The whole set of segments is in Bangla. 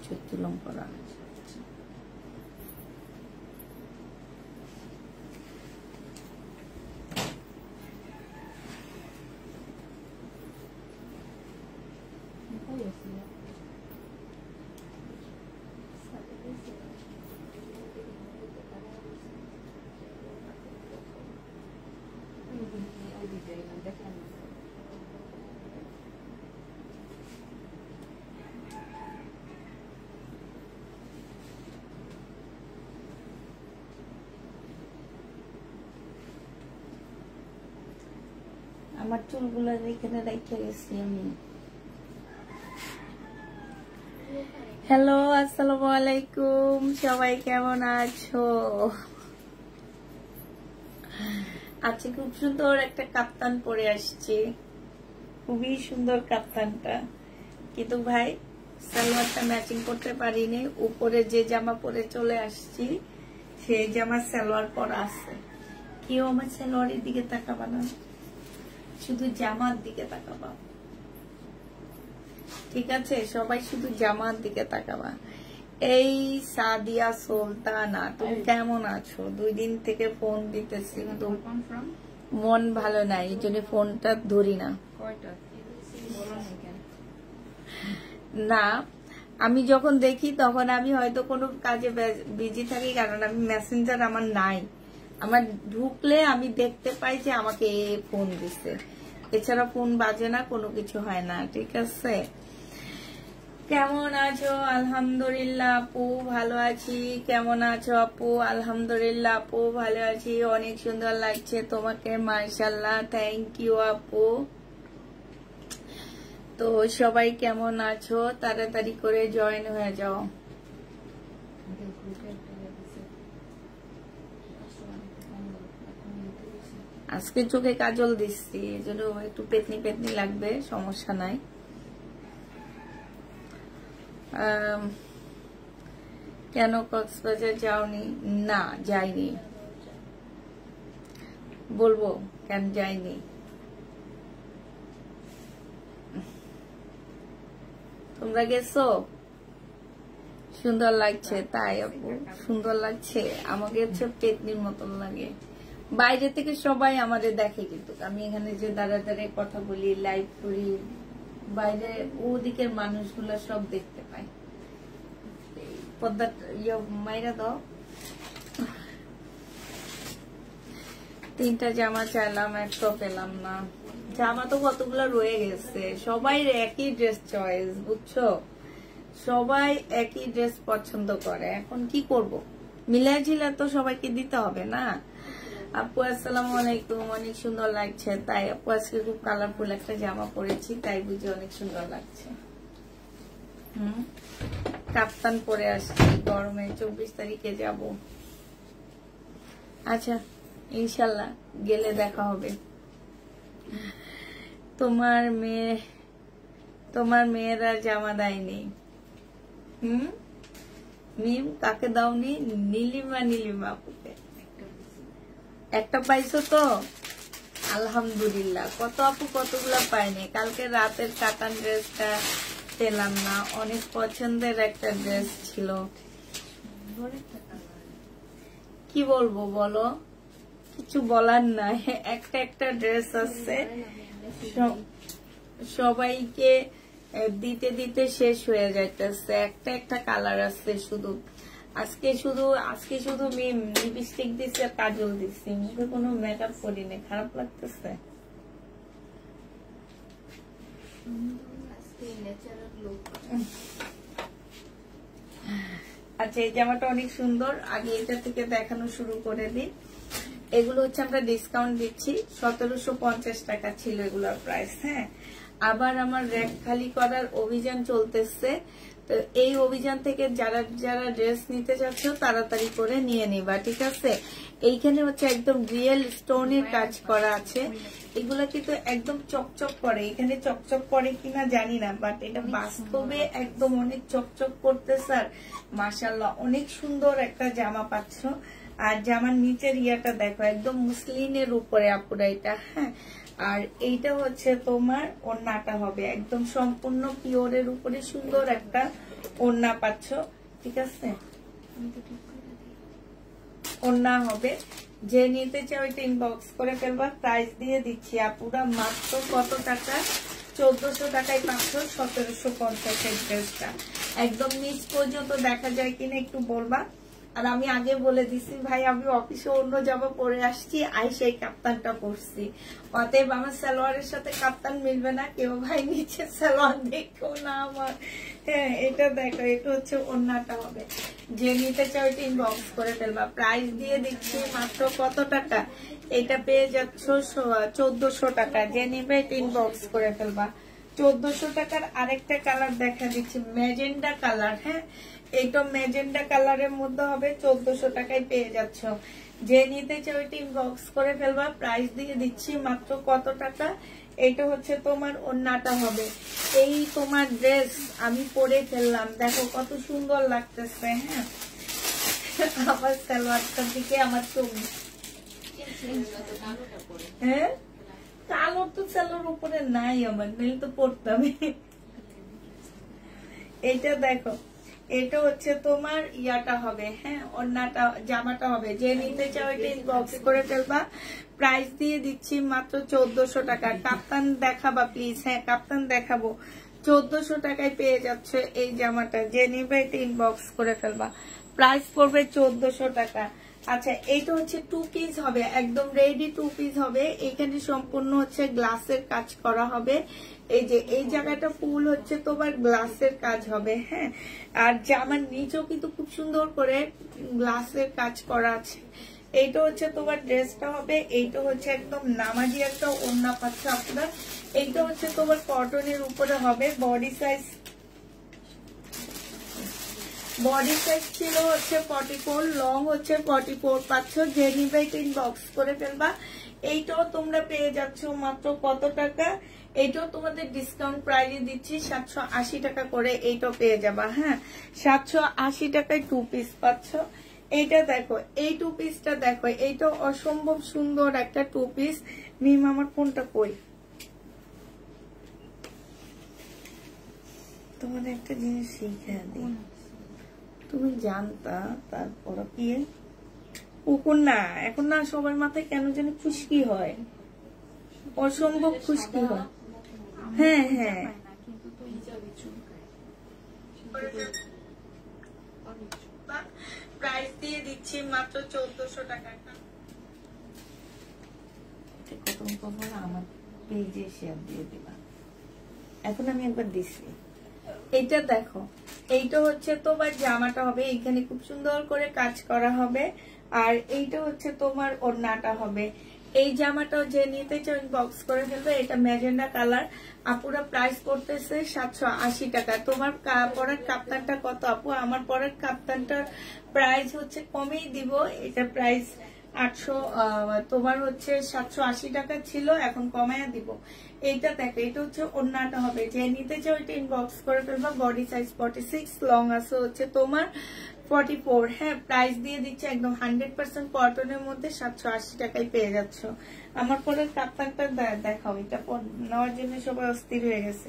প্রচুর তুলম করা। আমার চুলগুলো এখানে রেখে গেছি আমি। হ্যালো, আসসালামু আলাইকুম, সবাই কেমন আছো? আজকে খুব সুন্দর একটা কাপ্তান পরে আসছি, খুবই সুন্দর কাপ্তানটা, কিন্তু ভাই সালোয়ারটা ম্যাচিং করতে পারিনি। উপরে যে জামা পরে চলে আসছি সেই জামা সালোয়ার পরা আছে। কেউ আমার সালোয়ারের দিকে তাকাবা না, শুধু জামার দিকে তাকাবা, ঠিক আছে? সবাই শুধু জামার দিকে তাকাবা। এই সাদিয়া সুলতানা, তুমি কেমন আছো? 2 দিন থেকে ফোন দিতেছি, মন ভালো নাই, এই জন্য ফোনটা ধরি না। না, আমি যখন দেখি তখন আমি হয়তো কোনো কাজে বিজি থাকি, কারণ আমি মেসেঞ্জার আমার নাই। আমার ঢুকলে আমি দেখতে পাই যে আমাকে ফোন দিচ্ছে, এছাড়া ফোন বাজে না, কোনো কিছু হয় না, ঠিক আছে? কেমন আছো? আলহামদুলিল্লাহ আপু ভালো আছি। কেমন আছো আপু? আলহামদুলিল্লাহ আপু ভালো আছি। অনেক সুন্দর লাগছে তোমাকে, মাশাআল্লাহ, থ্যাংক ইউ আপু। তো সবাই কেমন আছো? তাড়াতাড়ি করে জয়েন হয়ে যাও। আজকে চোখে কাজল দিচ্ছি, এই জন্য একটু পেতনি পেতনি লাগবে, সমস্যা নাই। কেন কক্সবাজার যাওনি? না, যাইনি। বলবো কেন যাইনি। তোমরা গেছো? সুন্দর লাগছে তাই আপু, সুন্দর লাগছে। আমাকে হচ্ছে পেতনির মতন লাগে। বাইরে থেকে সবাই আমাদের দেখে, কিন্তু আমি এখানে যে দাঁড়া দাঁড়িয়ে কথা বলি, লাইভ করি, বাইরে ওদিকের মানুষগুলো সব দেখতে পায়। পর্দা মাইরা দাও। 3টা জামা চাইলাম, একটা পেলাম না। জামা তো কতগুলো রয়ে গেছে। সবাই একই ড্রেস চয়েস, বুঝছো? সবাই একই ড্রেস পছন্দ করে। এখন কি করব? মিলাই ঝিলা তো সবাইকে দিতে হবে না। আপু আসসালামু আলাইকুম, অনেক সুন্দর লাগছে। তাই আপু আজকে খুব কালারফুল একটা জামা পরেছি, তাই বুঝি অনেক সুন্দর লাগছে। কাপ্তান পরে আসছি, গরমে 24 তারিখে যাব। আচ্ছা, ইনশাল্লাহ গেলে দেখা হবে। তোমার মেয়েরা জামা দেয়নি? মিম কাকে দাওনি? নীলিমা আপুকে একটা পাইছো তো, আলহামদুলিল্লাহ। কত আপু কতগুলা পাইনি। কালকে রাতের কাতান ড্রেসটা পেলাম না, অনেক পছন্দের একটা ড্রেস ছিল। কি বলবো বলো, কিছু বলার নাই। একটা ড্রেস আছে, সবাইকে দিতে দিতে শেষ হয়ে যাইতেছে। একটা কালার আছে শুধু। আজকে শুধু লিপস্টিক দিচ্ছি আর কাজল দিচ্ছি, মুখে কোনো মেকআপ করিনি। খারাপ লাগতেছে। আচ্ছা, এই জামাটা অনেক সুন্দর। আগে এটা থেকে দেখানো শুরু করে দিই। এগুলো হচ্ছে আমরা ডিসকাউন্ট দিচ্ছি, 1750 টাকা ছিল এগুলোর প্রাইস। হ্যাঁ, আবার আমার র‍্যাক খালি করার অভিযান চলতেছে। তো এই অভিযান থেকে যারা যারা ড্রেস নিতে যাচ্ছ তাড়াতাড়ি করে নিয়ে নিবা, ঠিক আছে? এইখানে হচ্ছে একদম রিয়েল স্টোনের কাজ করা আছে। এগুলা কিন্তু একদম চকচক করে। এখানে চকচক করে কিনা জানি না, বাট এটা বাস্তবে একদম অনেক চকচক করতে। স্যার মাশাআল্লাহ, অনেক সুন্দর একটা জামা পাচ্ছ। আর জামার নিচের ইয়াটা দেখো, একদম মুসলিনের উপরে আপুরা এটা। হ্যাঁ, আর এইটা হচ্ছে তোমার ওড়নাটা হবে একদম সম্পূর্ণ পিওরের উপরে সুন্দর একটা ওড়না পাচ্ছ, ঠিক আছে? ওড়না হবে, যে নিতে চাও ওইটা ইনবক্স করে ফেলবা। প্রাইস দিয়ে দিচ্ছি আপুরা মাত্র কত টাকা? 1400 টাকায় পাচ্ছ 1750 ড্রেসটা। একদম নিচ পর্যন্ত দেখা যায় কিনা একটু বলবা। আর আমি আগে বলে দিছি ভাই, আমি অফিসে অন্য জামা পরে আসছি, সেই কাপ্তানটা পরছি, অতএব আমার সালোয়ারের সাথে কাপ্তান মিলবে না। কেউ ভাই নিচে সালোয়ার দেখো না আমার। হ্যাঁ, এটা দেখো, এটা হচ্ছে ওড়নাটা হবে। যে নিতে চাও এটা ইনবক্স করে ফেলবা। প্রাইস দিয়ে দিচ্ছি মাত্র কত টাকা? এটা পেয়ে যাচ্ছ 1400 টাকা। যে নিবে এটা ইনবক্স করে ফেলবা। 1400 টাকার আরেকটা কালার দেখা দিচ্ছি, ম্যাজেন্ডা কালার। হ্যাঁ, এইটা ম্যাজেন্ডা কালারের মধ্যে হবে, 1400 টাকায় পেয়ে যাচ্ছ। যে নিতে চাও এটা ইনবক্স করে ফেলবা। প্রাইস দিয়ে দিচ্ছি মাত্র কত টাকা? এটা হচ্ছে তোমার ওড়নাটা হবে। এই তোমার ড্রেস আমি পরে ফেললাম, দেখো কত সুন্দর লাগতেছে। হ্যাঁ, আমার সালোয়ারটার দিকে আমার চোখ। হ্যাঁ, কালো তো সালোয়ার উপরে নাই আমার, নিলে তো পরতাম। এইটা দেখো, এটা হচ্ছে তোমার ইয়াটা হবে। হ্যাঁ, ওড়নাটা জামাটা হবে। যে নিতে চাও এটা ইনবক্স করে ফেলবা। প্রাইস দিয়ে দিচ্ছি মাত্র 1400 টাকা। কাপ্তান দেখাবা প্লিজ। হ্যাঁ, কাপ্তান দেখাবো। 1400 টাকায় পেয়ে যাচ্ছে এই জামাটা। যে নিবে এটা ইনবক্স করে ফেলবা। প্রাইস পড়বে 1400 টাকা। আচ্ছা, এইটা হচ্ছে 2 পিস হবে, একদম রেডি 2 পিস হবে। এখানে সম্পূর্ণ হচ্ছে গ্লাসের কাজ করা হবে। এই যে এই জায়গাটা ফুল হচ্ছে তোমার গ্লাসের কাজ হবে। হ্যাঁ, আর জামার নিচেও কিন্তু খুব সুন্দর করে গ্লাসের কাজ করা আছে। এইটা হচ্ছে তোমার ড্রেসটা হবে। এইটা হচ্ছে একদম নামাজি একটা ওড়না পাচ্ছ আপনার। এইটা হচ্ছে তোমার কটনের উপরে হবে। বডি সাইজ ছিল হচ্ছে 44, লং হচ্ছে 44 পাচ্ছ। যে নিবে ইনবক্স করে ফেলবা। এইটাও তোমরা পেয়ে যাচ্ছ মাত্র কত টাকা? এইটাও তোমাদের ডিসকাউন্ট প্রাইজে দিচ্ছি 780 টাকা করে। এইটাও পেয়ে যাবা। হ্যাঁ, 780 টাকায় 2 পিস পাচ্ছ। এইটা দেখো, এই 2 পিসটা দেখো, এইটা অসম্ভব সুন্দর একটা 2 পিস। মিম আমার ফোনটা কই? তোমাদের একটা জিনিস শিখে দিই, তুমি জানতা তারপর কি কুকুর না, এখন না সবার মাথায় কেন যেন খুশকি হয়, অসম্ভব খুশকি হয়। হ্যাঁ হ্যাঁ, প্রাইস দিয়ে দিচ্ছি মাত্র 1400 টাকা। আমার পেজে শেয়ার দিয়ে দিবা। এখন আমি একবার দিচ্ছি। এইটা দেখো, এইটা হচ্ছে তোমার জামাটা হবে। এইখানে খুব সুন্দর করে কাজ করা হবে। আর এইটা হচ্ছে তোমার ওড়নাটা হবে। এই জামাটাও যে নিতে চাও বক্স করে ফেলবে। এটা ম্যাজেন্ডা কালার। আপুরা প্রাইস করতেছে 780 টাকা। তোমার পরের কাপ্তানটা কত আপু? আমার পরের কাপ্তানটার প্রাইস হচ্ছে কমেই দিব। এটা প্রাইস 800, তোমার হচ্ছে 780 টাকা ছিল, এখন কমায়া দিব। এইটা দেখো, এটা হচ্ছে ওড়নাটা হবে। যে নিতে চাও এটা ইনবক্স করে ফেলবা। বডি সাইজ 46, লং আছে হচ্ছে তোমার 44। হ্যাঁ, প্রাইস দিয়ে দিচ্ছে একদম 100% কটনের মধ্যে 780 টাকায় পেয়ে যাচ্ছ। আমার পরের কাপ্তানটা দেখাও, এটা নেওয়ার জন্য সবাই অস্থির হয়ে গেছে।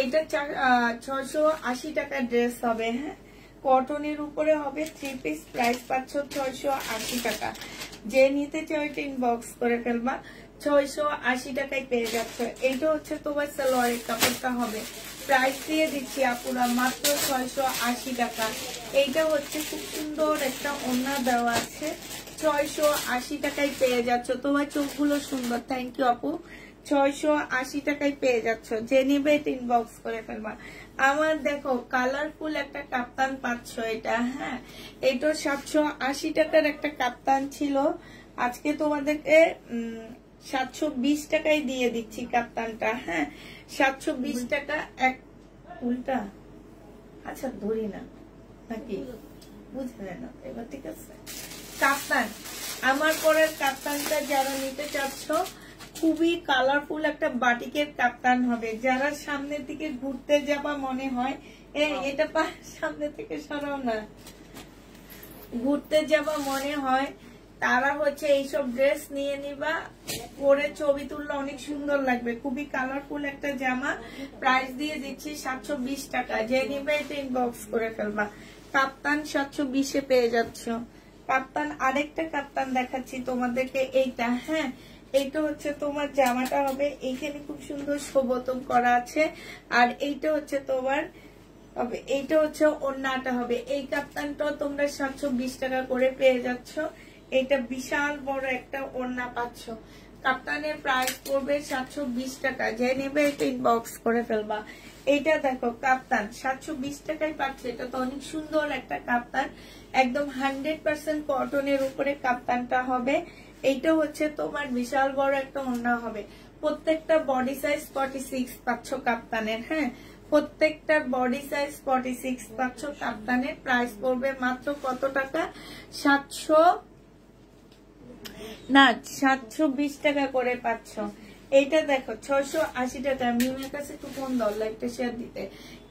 এইটা 680 টাকার ড্রেস হবে। হ্যাঁ, কটনের উপরে হবে 3 পিস। প্রাইস পাচ্ছ 680 টাকা। যে নিতে চাও এটা ইনবক্স করে ফেলবা। 680 টাকায় পেয়ে যাচ্ছ। এইটা হচ্ছে তোমার সালোয়ারের কাপড়টা হবে। প্রাইস দিয়ে দিচ্ছি আপুরা মাত্র 680 টাকা। এইটা হচ্ছে খুব সুন্দর একটা ওড়না দেওয়া আছে। 680 টাকায় পেয়ে যাচ্ছ। তোমার চোখগুলো সুন্দর, থ্যাংক ইউ আপু। 680 টাকায় পেয়ে যাচ্ছ। যে নিবে এটা ইনবক্স করে ফেলবা। আমার দেখো কালারফুল একটা কাপ্তান পাচ্ছ এটা। হ্যাঁ, এটা 780 টাকার একটা কাপ্তান ছিল, আজকে তোমাদেরকে 720 টাকায় দিয়ে দিচ্ছি কাপ্তানটা। হ্যাঁ, 720 টাকা। এক উল্টা, আচ্ছা ধরি না নাকি, বুঝলে না এবার, ঠিক আছে। কাপ্তান, আমার পরের কাপ্তানটা যারা নিতে চাচ্ছ, খুবই কালারফুল একটা বাটিকের কাপ্তান হবে। যারা সামনের দিকে ঘুরতে যাবা মনে হয়, এটা সামনে থেকে সরাও না, ঘুরতে যাবা মনে হয়, তারা হচ্ছে এইসব ড্রেস নিয়ে নিবা, পরে ছবি তুললে অনেক সুন্দর লাগবে। খুবই কালারফুল একটা জামা, প্রাইস দিয়ে দিচ্ছি 720 টাকা। যে নিবে এটা ইনবক্স করে ফেলবা। কাপ্তান 720-এ পেয়ে যাচ্ছ। কাপ্তান আরেকটা কাপ্তান দেখাচ্ছি তোমাদেরকে, এইটা। হ্যাঁ, এইটা হচ্ছে তোমার জামাটা হবে, এইখানে খুব সুন্দর শোভতম করা আছে। আর এইটা হচ্ছে তোমার হবে, এইটা হচ্ছে ওড়নাটা হবে। এই কাপ্তানটা তোমরা 720 টাকা করে পেয়ে যাচ্ছ। এটা বিশাল বড় একটা ওড়না পাচ্ছ। কাপ্তানের প্রাইস পড়বে 720 টাকা। যে নেবে এটা ইনবক্স করে ফেলবা। এইটা দেখো কাপ্তান 720 টাকায় পাচ্ছে। এটা তো অনেক সুন্দর একটা কাপ্তান, একদম 100% কটনের উপরে কাপ্তানটা হবে। এইটা হচ্ছে তোমার বিশাল বড় একটা ওড়না হবে। প্রত্যেকটা বডি সাইজ 46 পাচ্ছ কাপ্তানের। হ্যাঁ, প্রত্যেকটা বডি সাইজ 46 পাচ্ছ কাপ্তানের। প্রাইস পড়বে মাত্র কত টাকা? 720 টাকা করে পাচ্ছ। এইটা দেখো 680 টাকা। মিমের কাছে একটু ফোন দাও, লাইভটা শেয়ার দিতে।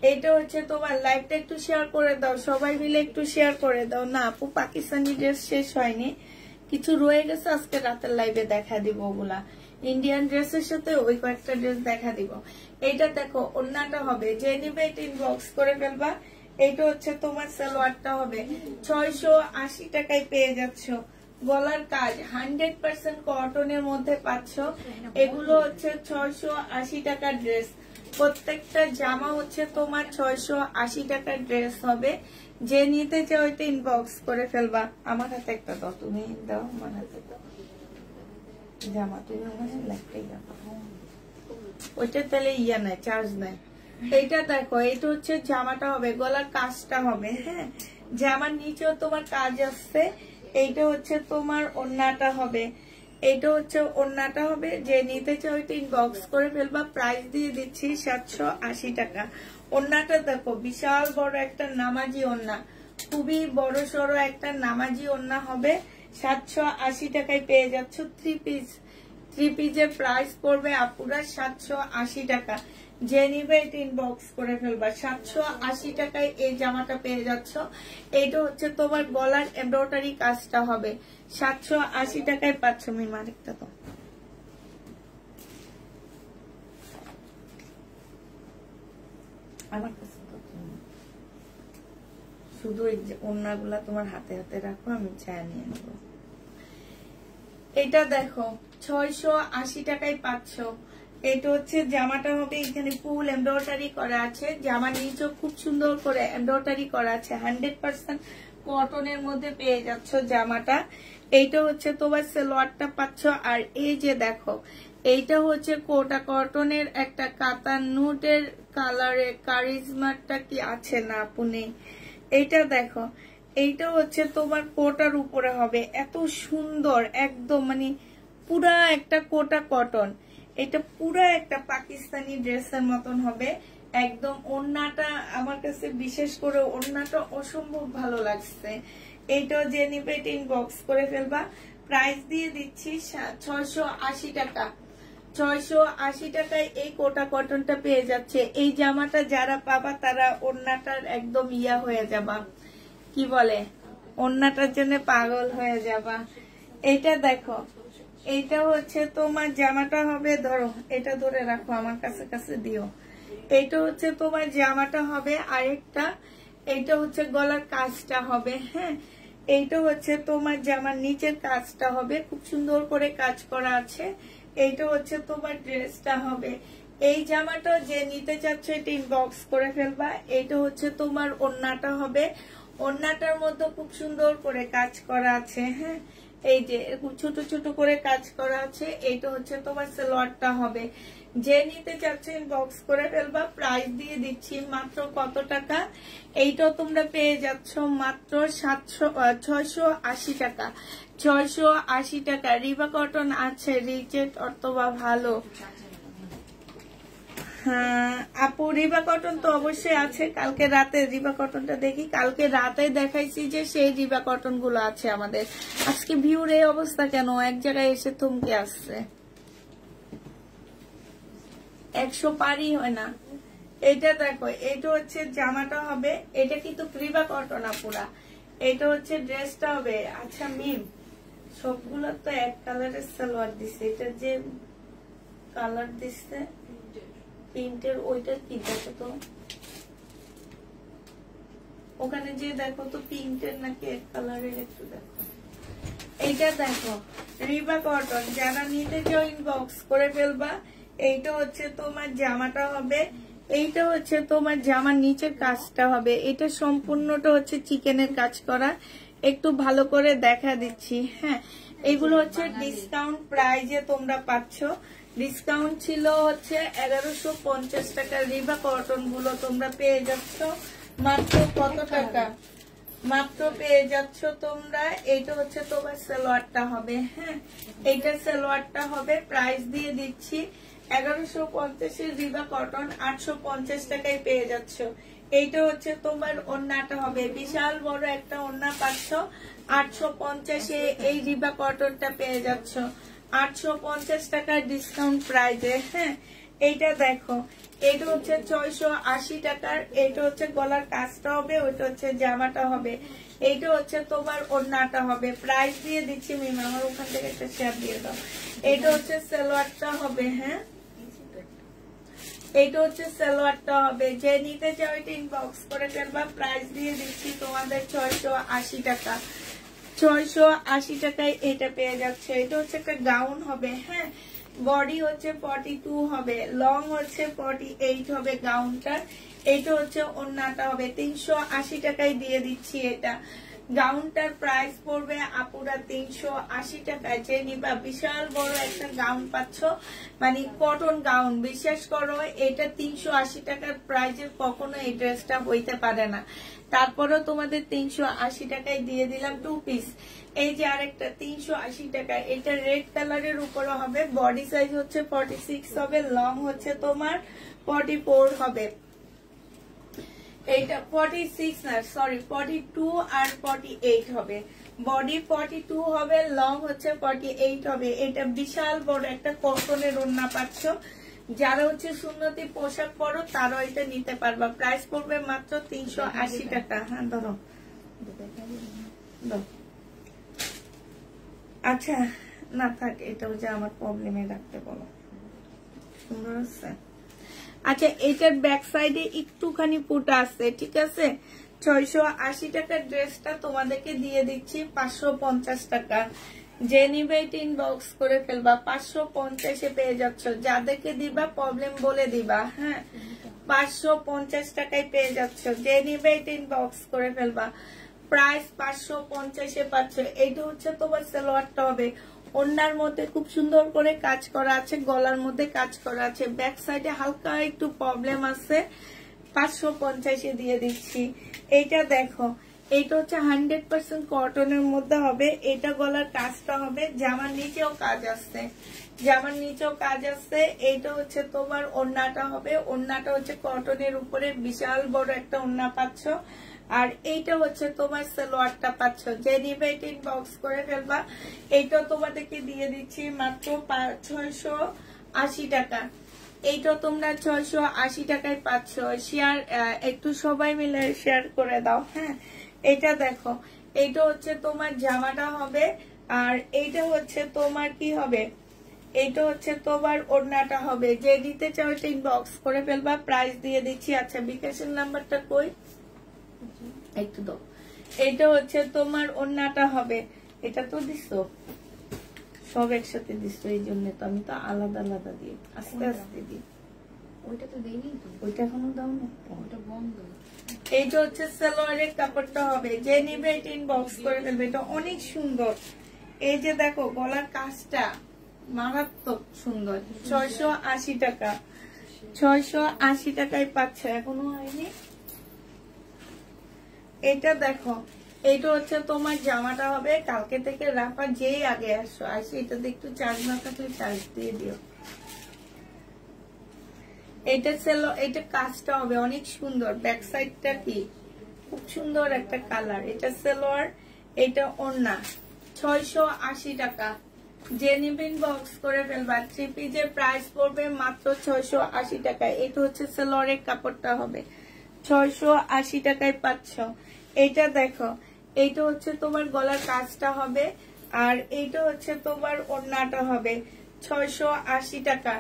এইটা হচ্ছে তোমার, লাইভটা একটু শেয়ার করে দাও, সবাই মিলে একটু শেয়ার করে দাও। না আপু, পাকিস্তানি ড্রেস শেষ হয়নি, কিছু রয়ে গেছে, আজকে রাতের লাইভে দেখা দিব ওগুলা। ইন্ডিয়ান ড্রেসের সাথে ওই কয়েকটা ড্রেস দেখা দিব। এইটা দেখো ওড়নাটা হবে, যে নিবে এটা ইনবক্স করে ফেলবা। এইটা হচ্ছে তোমার সালোয়ারটা হবে, 680 টাকায় পেয়ে যাচ্ছ। গলার কাজ 100% কটনের মধ্যে পাচ্ছ। এগুলো হচ্ছে 680 টাকার ড্রেস। প্রত্যেকটা জামা হচ্ছে তোমার 680 টাকার ড্রেস হবে। যে নিতে চাও ওইটা ইনবক্স করে ফেলবা। আমার হাতে একটা দাও, তুমি দাও, আমার হাতে দাও জামা। তুমি আমার লাগতেই যাবো, ওইটা তাহলে ইয়া নাই, চার্জ নাই। এইটা দেখো, এইটা হচ্ছে জামাটা হবে, গলার কাজটা হবে। হ্যাঁ, জামার নিচেও তোমার কাজ আসছে। এইটা হচ্ছে তোমার ওড়নাটা হবে, এইটা হচ্ছে ওড়নাটা হবে। যে নিতে চাও ওইটা ইনবক্স করে ফেলবা। প্রাইস দিয়ে দিচ্ছি 780 টাকা। ওড়নাটা দেখো, বিশাল বড় একটা নামাজি ওড়না, খুবই বড় সড়ো একটা নামাজি ওড়না হবে। 780 টাকায় পেয়ে যাচ্ছ। থ্রি পিসের প্রাইস পড়বে আপুরা 780 টাকা। যে নিবে এটা ইনবক্স করে ফেলবা। 780 টাকায় এই জামাটা পেয়ে যাচ্ছ। এইটা হচ্ছে তোমার গলার এমব্রয়ডারি কাজটা হবে, 780 টাকায় পাচ্ছ। মিমা আরেকটা তো আমার কাছে শুধু এই যে ওড়নাগুলা তোমার হাতে হাতে রাখো, আমি চায় নিয়ে নেবো। এটা দেখো 680 টাকায় পাচ্ছ। এটা হচ্ছে জামাটা হবে, এখানে ফুল এমব্রয়ডারি করা আছে। জামার নিচেও খুব সুন্দর করে এমব্রয়ডারি করা আছে। 100% কটনের মধ্যে পেয়ে যাচ্ছ জামাটা। এইটা হচ্ছে তোমার সালোয়ারটা পাচ্ছ। আর এই যে দেখো, এইটা হচ্ছে কোটা কটনের একটা কাতা নুটের কালারে কারিজমাটা কি আছে না আপনি। এইটা দেখো, এইটা হচ্ছে তোমার কোটার উপরে হবে, এত সুন্দর একদম, মানে পুরা একটা কোটা কটন। এটা পুরা একটা পাকিস্তানি ড্রেসের মতন হবে একদম। ওড়নাটা আমার কাছে, বিশেষ করে ওড়নাটা অসম্ভব ভালো লাগছে। এইটাও যে নিবে এটা ইনবক্স করে ফেলবা। প্রাইস দিয়ে দিচ্ছি 680 টাকা। 680 টাকায় এই কোটা কটনটা পেয়ে যাচ্ছে। এই জামাটা যারা পাবা তারা ওড়নাটার একদম ইয়া হয়ে যাবা, কি বলে, ওড়নাটার জন্য পাগল হয়ে যাবা। এইটা দেখো, এইটা হচ্ছে তোমার জামাটা হবে, ধরো এটা ধরে রাখো, আমার কাছে কাছে দিও। এইটা হচ্ছে তোমার জামাটা হবে। আরেকটা, এইটা হচ্ছে গলার কাজটা হবে। হ্যাঁ, এইটা হচ্ছে তোমার জামার নিচের কাজটা হবে, খুব সুন্দর করে কাজ করা আছে। এইটা হচ্ছে তোমার ড্রেসটা হবে। এই জামাটা যে নিতে চাচ্ছ এটা ইনবক্স করে ফেলবা। এইটা হচ্ছে তোমার ওড়নাটা হবে। ওড়নাটার মধ্যে খুব সুন্দর করে কাজ করা আছে। হ্যাঁ, এই যে ছোট ছোট করে কাজ করা আছে। এইটা হচ্ছে তোমার সালোয়ারটা হবে। যে নিতে চাচ্ছে ইনবক্স করে ফেলবা। প্রাইস দিয়ে দিচ্ছি মাত্র কত টাকা? এইটাও তোমরা পেয়ে যাচ্ছ মাত্র 680 টাকা। 680 টাকা। রিবা কটন আছে, রিজেট অথবা ভালো। হ্যাঁ আপু, রিবা কটন তো অবশ্যই আছে। কালকে রাতে রিবা কটনটা দেখি, কালকে রাতে দেখাইছি যে সেই রিবা কটন গুলো আছে আমাদের। আজকে ভিউর এই অবস্থা কেন? এক জায়গায় এসে থমকে আসছে, 100 পারই হয় না। এটা দেখো, এটা হচ্ছে জামাটা হবে। এটা কিন্তু রিবা কটন আপুরা। এটা হচ্ছে ড্রেসটা হবে। আচ্ছা মিম, সবগুলো তো এক কালারের সালোয়ার দিছে, এটা যে কালার দিচ্ছে প্রিন্টের ওইটা কি দেখো তো, ওখানে যে দেখো তো প্রিন্টের নাকি এক কালারের, একটু দেখো। এইটা দেখো রিবা কটন, যারা নিতে চাও ইনবক্স করে ফেলবা। এইটা হচ্ছে তোমার জামাটা হবে, এইটা হচ্ছে তোমার জামার নিচের কাজটা হবে। এটা সম্পূর্ণটা হচ্ছে চিকেনের কাজ করা, একটু ভালো করে দেখা দিচ্ছি। হ্যাঁ, এগুলো হচ্ছে ডিসকাউন্ট প্রাইজে তোমরা পাচ্ছ। ডিসকাউন্ট ছিল হচ্ছে 1150 টাকা। রিবা কটন গুলো তোমরা পেয়ে যাচ্ছ মাত্র কত টাকা, মাত্র পেয়ে যাচ্ছ তোমরা। এইটা হচ্ছে তোমার সালোয়ারটা হবে। হ্যাঁ, এইটা সালোয়ারটা হবে, প্রাইস দিয়ে দিচ্ছি 1150 রিবা কটন 850 টাকায় পেয়ে যাচ্ছ। এইটা হচ্ছে তোমার ওড়নাটা হবে, বিশাল বড় একটা ওড়না পাচ্ছ 850 এই রিবা কটনটা পেয়ে যাচ্ছ 850 টাকার ডিসকাউন্ট প্রাইজে। হ্যাঁ, এইটা দেখো, এটা হচ্ছে 680 টাকার। এটা হচ্ছে গলার কাজটা হবে, ওইটা হচ্ছে জামাটা হবে, এইটা হচ্ছে তোমার ওড়নাটা হবে। প্রাইস দিয়ে দিচ্ছি মিম, আমার ওখান থেকে একটা শেয়ার দিয়ে দাও। এটা হচ্ছে সালোয়ারটা হবে। হ্যাঁ, এইটা হচ্ছে সালোয়ারটা হবে। যে নিতে চাও এটা ইনবক্স করে ফেলবা। প্রাইস দিয়ে দিচ্ছি তোমাদের 680 টাকা। 680 টাকায় এটা পেয়ে যাচ্ছে। এটা হচ্ছে একটা গাউন হবে। হ্যাঁ, বডি হচ্ছে 42 হবে, লং হচ্ছে 48 হবে গাউনটা। এইটা হচ্ছে ওড়নাটা হবে। 380 টাকায় দিয়ে দিচ্ছি এটা। গাউনটার প্রাইস পড়বে আপুরা 380 টাকায়। যে নিবা বিশাল বড় একটা গাউন পাচ্ছ, মানে কটন গাউন। বিশ্বাস করো এটা 380 টাকার প্রাইজের কখনো এই ড্রেসটা হইতে পারে না। তারপরেও তোমাদের 380 টাকায় দিয়ে দিলাম 2 পিস। এই যে আরেকটা 380 টাকা, এটা রেড কালারের উপরে হবে। বডি সাইজ হচ্ছে 46 হবে, লং হচ্ছে তোমার 44 হবে। এইটা 46 না, সরি 42 আর 48 হবে। বডি 42 হবে, লং হচ্ছে 48 হবে। এটা বিশাল বড় একটা কটনের ওড়না পাচ্ছ। যারা হচ্ছে সুন্নতি পোশাক পরো তারা এটা নিতে পারবা। প্রাইস পড়বে মাত্র 380 টাকা। হ্যাঁ ধরো, আচ্ছা না থাক, এটাও যে আমার প্রবলেমে রাখতে বলো। সুন্দর আছে। আচ্ছা, এটার ব্যাক সাইডে একটুখানি ফুটা আছে, ঠিক আছে। 680 টাকার ড্রেসটা তোমাদেরকে দিয়ে দিচ্ছি 550 টাকা। যে নিবে এটা ইনবক্স করে ফেলবা। 550 পেয়ে যাচ্ছ। যাদেরকে দিবা প্রবলেম বলে দিবা। হ্যাঁ, 550 টাকায় পেয়ে যাচ্ছ। যে নিবে এটা ইনবক্স করে ফেলবা। প্রাইস 550 পাচ্ছ। এইটা হচ্ছে তোমার সালোয়ারটা হবে। ওড়নার মধ্যে খুব সুন্দর করে কাজ করা আছে, গলার মধ্যে কাজ করা আছে, ব্যাক সাইডে হালকা একটু প্রবলেম আছে। 550 দিয়ে দিচ্ছি। এইটা দেখো, এইটা হচ্ছে 100% কটনের মধ্যে হবে। এটা গলার কাজটা হবে, জামার নিচেও কাজ আছে, জামার নিচেও কাজ আছে। এইটা হচ্ছে তোমার ওড়নাটা হবে। ওড়নাটা হচ্ছে কটনের উপরে বিশাল বড় একটা ওড়না পাচ্ছ। আর এইটা হচ্ছে তোমার সালোয়ারটা পাচ্ছ। যে নিবে এটা ইনবক্স করে ফেলবা। এইটা তোমাদেরকে দিয়ে দিচ্ছি মাত্র 680 টাকা। এইটা তোমরা 680 টাকায় পাচ্ছ। শেয়ার একটু সবাই মিলে শেয়ার করে দাও। হ্যাঁ, এটা দেখো, এইটা হচ্ছে তোমার জামাটা হবে। আর এইটা হচ্ছে তোমার কি হবে, এইটা হচ্ছে তোমার ওড়নাটা হবে। যে দিতে চাও এটা ইনবক্স করে ফেলবা। প্রাইস দিয়ে দিচ্ছি। আচ্ছা, বিকাশের নাম্বারটা কই, একটু দাও। এটা হচ্ছে তোমার ওড়নাটা হবে। এটা তো দিছো, সব একসাথে দিছো, এই জন্য তো আমি তো আলাদা আলাদা দিই, আস্তে আস্তে দিই। ওইটা তো দেইনি তো, ওইটা এখনো দাও না, ওটা বন্ধ। এইটা হচ্ছে সালোয়ারের কাপড়টা হবে। যে নিবে এটা ইনবক্স করে ফেলবে। এটা অনেক সুন্দর। এই যে দেখো গলার কাজটা মারাত্মক সুন্দর। 680 টাকা। 680 টাকায় পাচ্ছ, এখনো হয়নি। এটা দেখো, এইটা হচ্ছে তোমার জামাটা হবে। কালকে থেকে রাফা যেই আগে আসো, আসে এটাতে একটু চার্জ না থাকলে চার্জ দিয়ে দিও। এটা এটা কাজটা হবে অনেক সুন্দর। ব্যাক সাইডটা কি খুব সুন্দর একটা কালার। এটা সালোয়ার, এটা ওড়না। 680 টাকা। যে নিবেন বক্স করে ফেলবা। 3 পিসের প্রাইস পড়বে মাত্র 680 টাকা। এটা হচ্ছে সালোয়ারের কাপড়টা হবে। 680 টাকায় পাচ্ছ। এইটা দেখো, এইটা হচ্ছে তোমার গলার কাজটা হবে। আর এইটা হচ্ছে তোমার ওড়নাটা হবে 680 টাকা।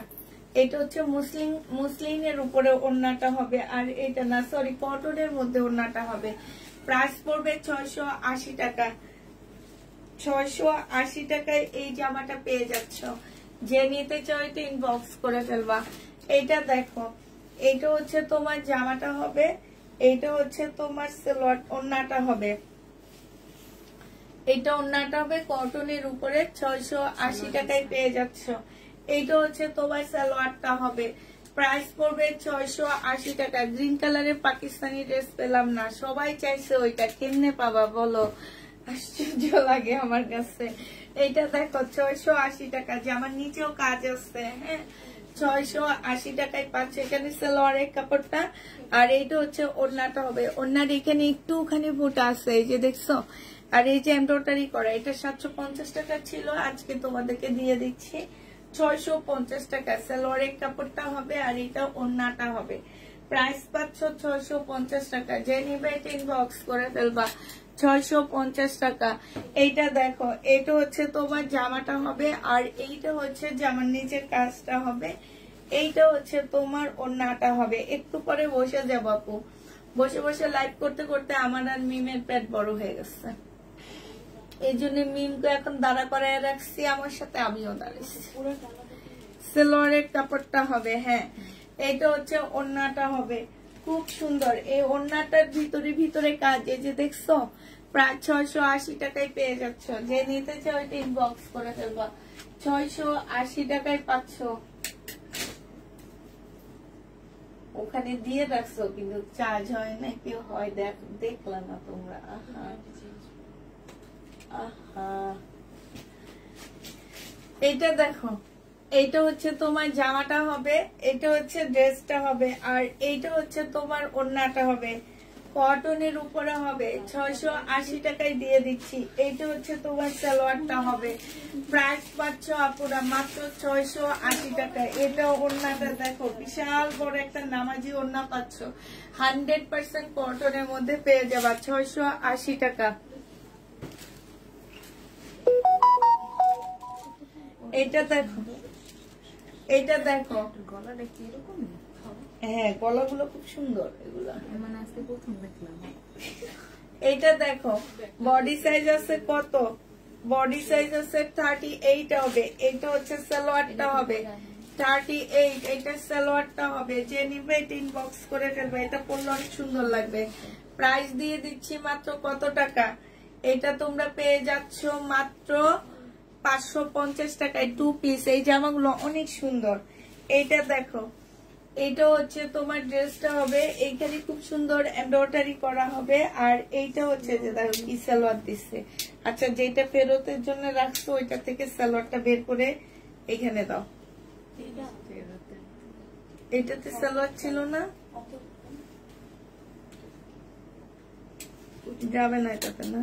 এটা হচ্ছে মুসলিনের উপরে ওড়নাটা হবে, আর এটা না সরি কটনের মধ্যে ওড়নাটা হবে। প্রাইস পড়বে 680 টাকা। 680 টাকায় এই জামাটা পেয়ে যাচ্ছ। যে নিতে চাও এটা ইনবক্স করে ফেলবা। এটা দেখো, এটা হচ্ছে তোমার জামাটা হবে, এইটা হচ্ছে তোমার সালোয়ার ওড়নাটা হবে। এটা ওড়নাটা হবে কটনের উপরে 680 টাকায় পেয়ে যাচ্ছ। এইটা হচ্ছে তোমার সালোয়ারটা হবে, প্রাইস পড়বে 680 টাকা। গ্রিন কালারের পাকিস্তানি ড্রেস পেলাম না, সবাই চাইছে ওইটা, কেমনে পাবা বলো? আশ্চর্য লাগে আমার কাছে। এইটা দেখো 680 টাকা, যে আমার নিচেও কাজ আছে। হ্যাঁ, 680 টাকায় পাচ্ছে। এখানে সালোয়ারের কাপড়টা, আর এইটা হচ্ছে ওড়নাটা হবে। ওড়নার এখানে একটুখানি ফুটা আছে, এই যে দেখছো। আর এই যে এমব্রয়ডারি করা, এটা 750 টাকা ছিল, আজকে তোমাদেরকে দিয়ে দিচ্ছি 650 টাকা। সালোয়ারের কাপড়টা হবে, আর এটা ওড়নাটা হবে। প্রাইস পাচ্ছ 650 টাকা। যে নিবে এটা ইনবক্স করে ফেলবা। 650 টাকা। এইটা দেখো, এটা হচ্ছে তোমার জামাটা হবে, আর এইটা হচ্ছে জামার নিচের কাজটা হবে। এইটা হচ্ছে তোমার ওড়নাটা হবে। একটু পরে বসে যাবো আপু, বসে বসে লাইভ করতে করতে আমার আর মিমের পেট বড় হয়ে গেছে, এই জন্য মিমকে এখন দাঁড়া করায় রাখছি, আমার সাথে আমিও দাঁড়াইছি। সালোয়ারের কাপড়টা হবে। হ্যাঁ, এইটা হচ্ছে ওড়নাটা হবে, খুব সুন্দর। এই ওড়নাটার ভিতরে কাজ, এই যে দেখছো, প্রায় 680 টাকায় পেয়ে যাচ্ছ। যে নিতে চাও ওইটা ইনবক্স করে ফেলবা। 680 টাকায় পাচ্ছ। ওখানে দিয়ে রাখছো কিন্তু চার্জ হয় না, কেউ হয় দেখলা না তোমরা। এইটা দেখো, এইটা হচ্ছে তোমার জামাটা হবে, এটা হচ্ছে ড্রেসটা হবে, আর এইটা হচ্ছে তোমার ওড়নাটা হবে। কটনের উপরে হবে, 680 টাকায় দিয়ে দিচ্ছি। এইটা হচ্ছে তোমার সালোয়ারটা হবে। প্রাইস পাচ্ছ আপুরা মাত্র 680 টাকায়। এটা ওড়নাটা দেখো, বিশাল বড় একটা নামাজি ওড়না পাচ্ছ। 100% কটনের মধ্যে পেয়ে যাবা, 680 টাকা। এটা দেখো, এটা দেখো, গলাটা কি এরকম? হ্যাঁ গলাগুলো খুব সুন্দর এগুলা, মানে আজকে প্রথম দেখলাম। এইটা দেখো, বডি সাইজ আছে কত? বডি সাইজ আছে 38 হবে। এটা হচ্ছে সালোয়ারটা হবে 38, এটা সালোয়ারটা হবে। যে নিবে এটা ইনবক্স করে ফেলবে, এটা পরলে অনেক সুন্দর লাগবে। প্রাইস দিয়ে দিচ্ছি মাত্র কত টাকা? এটা তোমরা পেয়ে যাচ্ছ মাত্র 550 টাকায় 2 পিস। এই জামাগুলো অনেক সুন্দর। এইটা দেখো, এটা হচ্ছে তোমার ড্রেসটা হবে, এইখানে খুব সুন্দর এমব্রয়ডারি করা হবে। আর এইটা হচ্ছে যে দেখো কি সালোয়ার দিচ্ছে। আচ্ছা, যেটা ফেরতের জন্য রাখছো ওইটা থেকে সালোয়ারটা বের করে এখানে দাও। এইটাতে সালোয়ার ছিল না, যাবে না এটাতে না।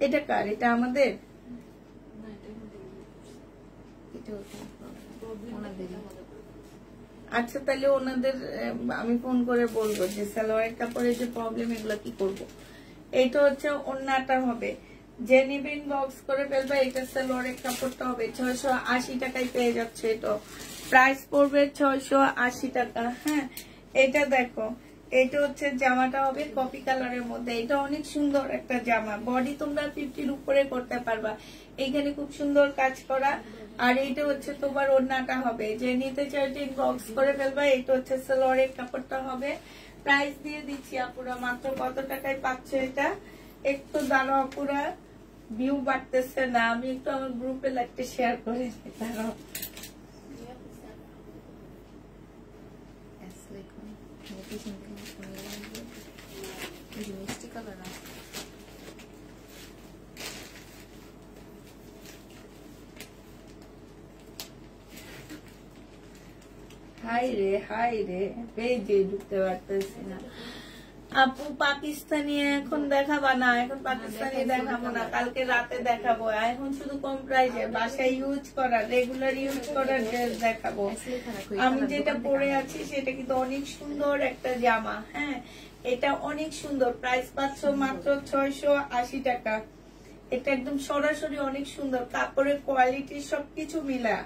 এটা কার? এটা আমাদের। আচ্ছা, তাহলে ওনাদের আমি ফোন করে বলবো যে সালোয়ারের কাপড়ের যে প্রবলেম, এগুলো কি করব। এইটা হচ্ছে ওড়নাটা হবে। যে নিবে ইনবক্স করে ফেলবে। এটা সালোয়ারের কাপড়টা হবে, 680 টাকায় পেয়ে যাচ্ছে। এটা প্রাইস পড়বে 680 টাকা। হ্যাঁ, এটা দেখো, এটা হচ্ছে জামাটা হবে কফি কালারের মধ্যে। এটা অনেক সুন্দর একটা জামা। বডি তোমরা 50-র উপরে করতে পারবা। এইখানে খুব সুন্দর কাজ করা। আর এইটা হচ্ছে তোমার ওড়নাটা হবে। যে নিতে চাই ইনবক্স করে ফেলবা। এটা হচ্ছে সালোয়ারের কাপড়টা হবে। প্রাইস দিয়ে দিচ্ছি আপুরা মাত্র কত টাকায় পাচ্ছে এটা? একটু দাঁড়াও আপুরা, ভিউ বাড়তেছে না, আমি একটু আমার গ্রুপে লাইকটা শেয়ার করে দিই। দাঁড়াও, মিষ্টি কালার। হাই রে পেজে ঢুকতে পারতেছি না। আপু পাকিস্তানি এখন দেখাবা না, এখন পাকিস্তানি দেখাবো না, কালকে রাতে দেখাবো। এখন শুধু কম প্রাইসে বাসায় ইউজ করা, রেগুলার ইউজ করার ড্রেস দেখাবো। আমি যেটা পরে আছি সেটা কিন্তু অনেক সুন্দর একটা জামা। হ্যাঁ, এটা অনেক সুন্দর, প্রাইস পাচ্ছ মাত্র 680 টাকা। এটা একদম সরাসরি অনেক সুন্দর, কাপড়ের কোয়ালিটি সবকিছু মিলা।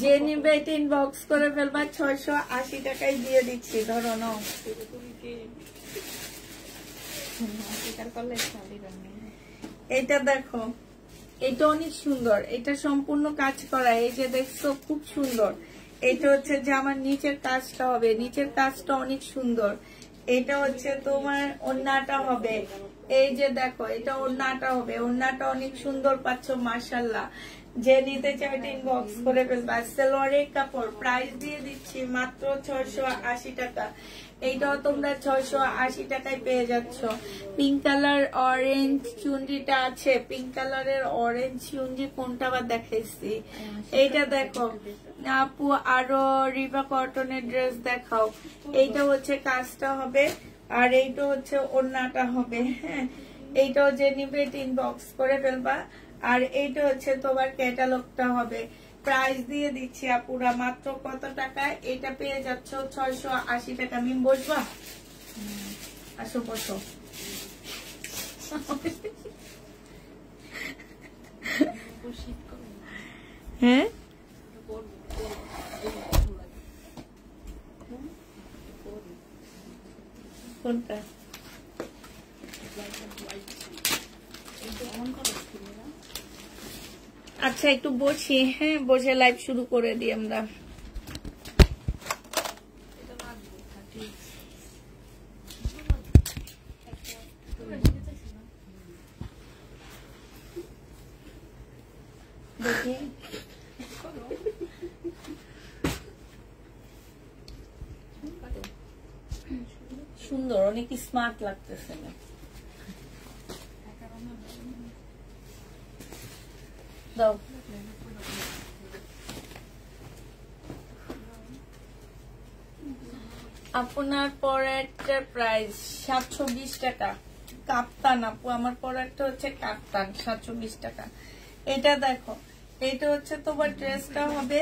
যে নিবে ইনবক্স করে ফেলবা, 680 টাকায় দিয়ে দিচ্ছি। ধরো নাও, এটা দেখো, এটা অনেক সুন্দর, এটা সম্পূর্ণ কাজ করা। এই যে দেখছো, খুব সুন্দর। এটা হচ্ছে যে আমার নিচের কাজটা হবে, নিচের কাজটা অনেক সুন্দর। এটা হচ্ছে তোমার ওড়নাটা হবে, এই যে দেখো, এটা ওড়নাটা হবে, ওড়নাটা অনেক সুন্দর পাচ্ছ মাশাআল্লাহ। যে নিতে চাও ইনবক্স করে ফেলবা। সালোয়ারের কাপড় প্রাইস দিয়ে দিচ্ছি মাত্র 680 টাকা। এইটাও তোমরা 680 টাকায় পেয়ে যাচ্ছ। পিঙ্ক কালার অরেঞ্জ চুনরিটা আছে, পিঙ্ক কালারের অরেঞ্জ চুনরি কোনটা বা দেখাইছি, এইটা দেখো আপু। আরো রিভা কটনের ড্রেস দেখাও। এইটা হচ্ছে কাজটা হবে, আর এইটা হচ্ছে ওড়নাটা হবে। হ্যাঁ, এইটাও যে নিবে ইনবক্স করে ফেলবা। আর এইটা হচ্ছে তোমার ক্যাটালগটা হবে। প্রাইস দিয়ে দিচ্ছি আপুরা মাত্র কত টাকায়? এটা পেয়ে যাচ্ছ 680 টাকা। আমি বসবা, আসো বসো। হ্যাঁ, কোনটা? আচ্ছা একটু বসি। হ্যাঁ, বসে লাইভ শুরু করে দিই আমরা। দেখি সুন্দর, অনেক স্মার্ট লাগতেছে না? দাও। আপনার পরেরটার প্রাইস 720 টাকা। কাপ্তান আপু, আমার পরেরটা হচ্ছে কাপ্তান, 720 টাকা। এটা দেখো, এটা হচ্ছে তোমার ড্রেসটা হবে,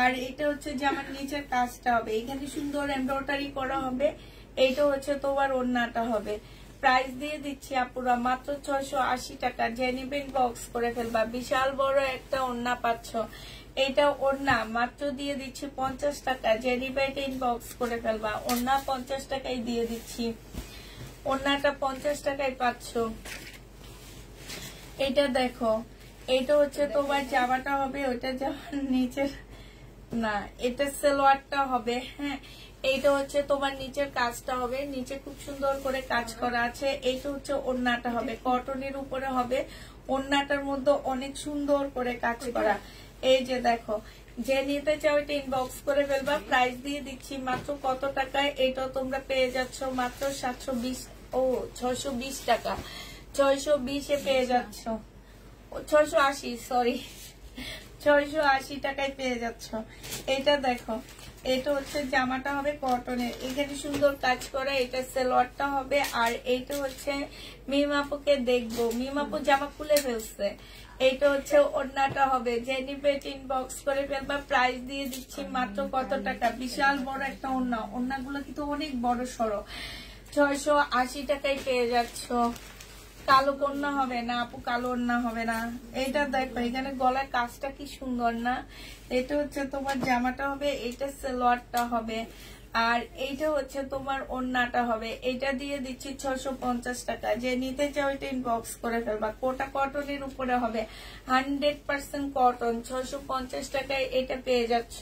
আর এটা হচ্ছে যে আমার নিচের কাজটা হবে। এখানে সুন্দর এমব্রয়ডারি করা হবে। এইটা হচ্ছে তোমার ওড়নাটা হবে। প্রাইস দিয়ে দিচ্ছি আপুরা মাত্র 680 টাকা। যে নিবেন বক্স করে ফেলবা। বিশাল বড় একটা ওড়না পাচ্ছ। এটা ওড়না মাত্র দিয়ে দিচ্ছি 50 টাকা। যে নিবেন ইনবক্স করে ফেলবা। ওড়না 50 টাকায় দিয়ে দিচ্ছি। ওড়নাটা 50 টাকায় পাচ্ছ। এটা দেখো, এটা হচ্ছে তোমার জামাটা হবে, ওইটা জামার নিচের না, এটা সালোয়ারটা হবে। হ্যাঁ, এইটা হচ্ছে তোমার নিচের কাজটা হবে, নিচে খুব সুন্দর করে কাজ করা আছে। এইটা হচ্ছে ওড়নাটা হবে, কটনের উপরে হবে। ওড়নাটার মধ্যে অনেক সুন্দর করে কাজ করা। এই যে দেখো, যে নিতে চাও এটা ইনবক্স করে ফেলবা। প্রাইস দিয়ে দিচ্ছি মাত্র কত টাকায়? এটাও তোমরা পেয়ে যাচ্ছ মাত্র 620 টাকা। 620 পেয়ে যাচ্ছ, 680, সরি, 680 টাকায় পেয়ে যাচ্ছ। এটা দেখো, এটা হচ্ছে জামাটা হবে কটনের, এখানে সুন্দর কাজ করা। এটা সালোয়ারটা হবে, আর এইটা হচ্ছে মিমাপুকে দেখবো, মিমাপু জামা খুলে ফেলছে। এইটা হচ্ছে ওড়নাটা হবে। যে নিবে ইনবক্স করে ফেলবা। প্রাইস দিয়ে দিচ্ছি মাত্র কত টাকা? বিশাল বড় একটা ওড়না, ওড়নাগুলো কিন্তু অনেক বড় সড়ো। 680 টাকায় পেয়ে যাচ্ছ। কালো কন্যা হবে না আপু, কালো ওড়না হবে না। এটা দেখো, এখানে গলার কাজটা কি সুন্দর না? এটা হচ্ছে তোমার জামাটা হবে, এটা সালোয়ারটা হবে, আর এইটা হচ্ছে তোমার ওড়নাটা হবে। এটা দিয়ে দিচ্ছি 650 টাকা। যে নিতে চাও এটা ইনবক্স করে ফেলবা। কোটা কটনের উপরে হবে, 100% কটন। 650 টাকায় এটা পেয়ে যাচ্ছ।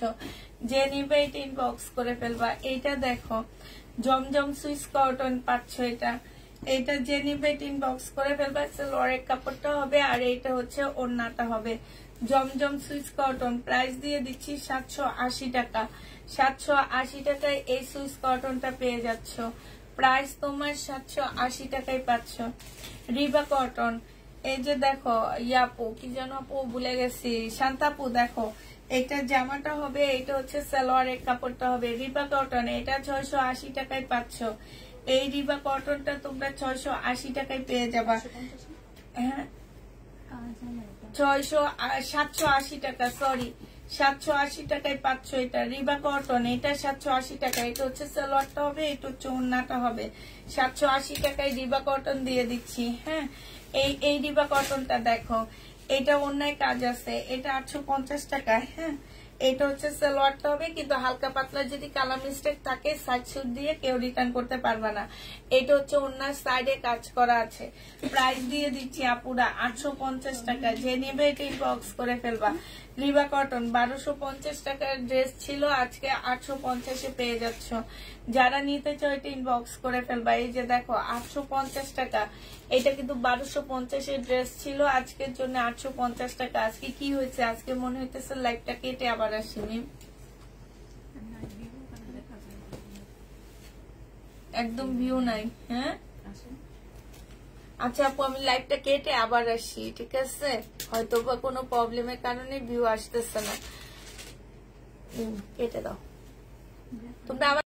যে নিবে এটা ইনবক্স করে ফেলবা। এইটা দেখো, জমজম সুইস কটন পাচ্ছ। এটা যে নিবে ইনবক্স করে ফেলবা। সালোয়ারের কাপড়টা হবে, আর এইটা হচ্ছে ওড়নাটা হবে। জমজম সুইস কটন প্রাইস দিয়ে দিচ্ছি 780 টাকা। 780 টাকায় এই সুইস কটনটা পেয়ে যাচ্ছ। প্রাইস তোমার 780 টাকায় পাচ্ছ। রিবা কটন, এই যে দেখো ইয়াপু কি যেন আপু ভুলে গেছি, শান্তাপু, দেখো এটা জামাটা হবে, এটা হচ্ছে সালোয়ারের কাপড়টা হবে রিবা কটন, এটা 680 টাকায় পাচ্ছ। এই রিবা কটনটা তোমরা 680 টাকায় পেয়ে যাবা। হ্যাঁ 780 টাকা, সরি 780 টাকায় পাচ্ছ এটা রিবা কটন, এটা 780 টাকা। এটা হচ্ছে সালোয়ারটা হবে, এটা হচ্ছে ওড়নাটা হবে। 780 টাকায় রিবা কটন দিয়ে দিচ্ছি। হ্যাঁ এই রিবা কটনটা দেখো, এটা অন্যায় কাজ আছে, এটা 850 টাকায়। হ্যাঁ এটা হচ্ছে সালোয়ারটা হবে, কিন্তু হালকা পাতলা যদি কালার মিস্টেক থাকে সাইড সুট দিয়ে কেউ রিটার্ন করতে পারবে না। এটা হচ্ছে অন্যায় সাইডে কাজ করা আছে। প্রাইস দিয়ে দিচ্ছি আপুরা 850 টাকা। যে নেবে এটা ইনবক্স করে ফেলবা। রিবা কটন 1250 টাকার ড্রেস ছিল, আজকে 850-এ পেয়ে যাচ্ছ। যারা নিতে চাও এটা ইনবক্স করে ফেলবা। এই যে দেখো 850 টাকা, এটা কিন্তু 1250-এর ড্রেস ছিল, আজকের জন্য 850 টাকা। আজকে কি হয়েছে, আজকে মনে হইতেছে লাইভটা কেটে আবার আসিনি, একদম ভিউ নাই। হ্যাঁ আচ্ছা আপু আমি লাইভটা কেটে আবার আসি, ঠিক আছে? হয়তো বা কোনো প্রবলেমের কারণে ভিউ আসতেছে না, কেটে দাও তোমরা।